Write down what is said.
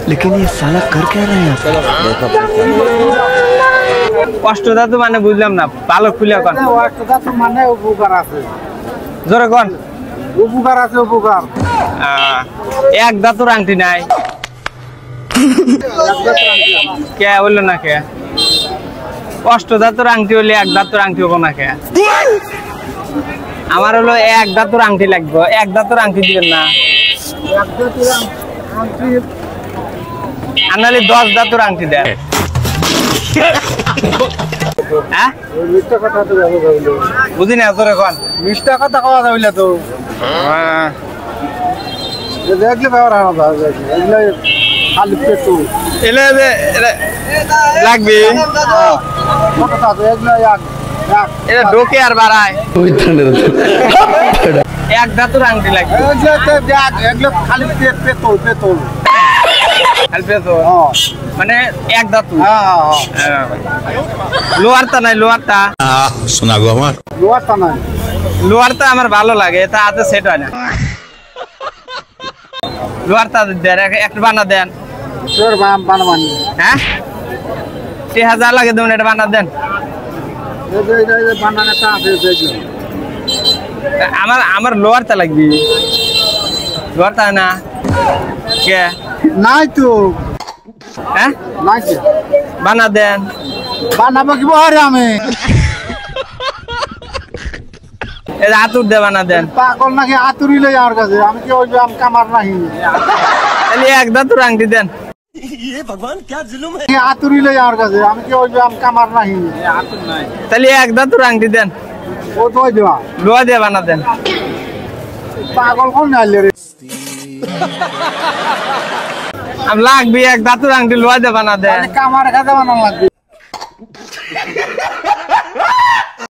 लेकिन ये साला कर क्या रहा है? কষ্টটা তো মানে বুঝলাম না, ভালো খুলে কোন কষ্টটা তো মানে উপকার আছে, জোরে কোন উপকার আছে, উপকার। এক দাঁতুর আংটি নাই কে বললো না কে? কষ্ট দাঁতুর আংটি হলে এক দাঁতুর আংটি হবো না কে? আমার হলো এক দাঁতুর আংটি লাগবে, এক দাঁতুর আংটি দিবেন না, আর নাহলে 10 দাঁতুর আংটি দেন। হ্যাঁ বুঝি না তোর এখন মিষ্টা কথা কওয়া যাবে তো, দেখলে ব্যাপার এগুলো খালি পেটু এলে লাগবে, এটা ঢোকে আর বাড়ায়। এক দাঁতুর আংটি লাগবে, এগুলো খালি পেতল পেতল মানে এক দাঁতু। লোয়ারটা নাই, লোয়ারটা सुना गो আমার লোহারটা নাই, লোয়ারটা আমার ভালো লাগে, এটা হাতে সেট হয় না। লোয়ারটা দেন, একটা বানা দেন। তোর বানাবানি হ্যাঁ 3000 লাগে, দেবেন এটা বানা দেন। বানানোটা আছে আমার আমার লোয়ারটা লাগবে, লোয়ারটা না কে নাই তো, হ্যাঁ নাই তো বানা দেন। বানাবো কি বহরে আমি এটা আতুর দে বানা দেন। পাগল নাকি আতুরি লই আমার কাছে, আমি কি ওই কামার নাহি, তাহলে এক দাঁতুর আংটি দেন। আতুরি লই আমার কাছে, আমি কি ওই কামার নাহি, তাহলে এক দাঁতুর আংটি দেন, ও তো ওই দেওয়া লোহা দিয়ে বানা দেন। পাগল কোন নাইলে রে, আমি লাগবে এক দাঁতুর আংটি লোহা দিয়ে বানা দেন। কামার কাছে বানানো লাগবে।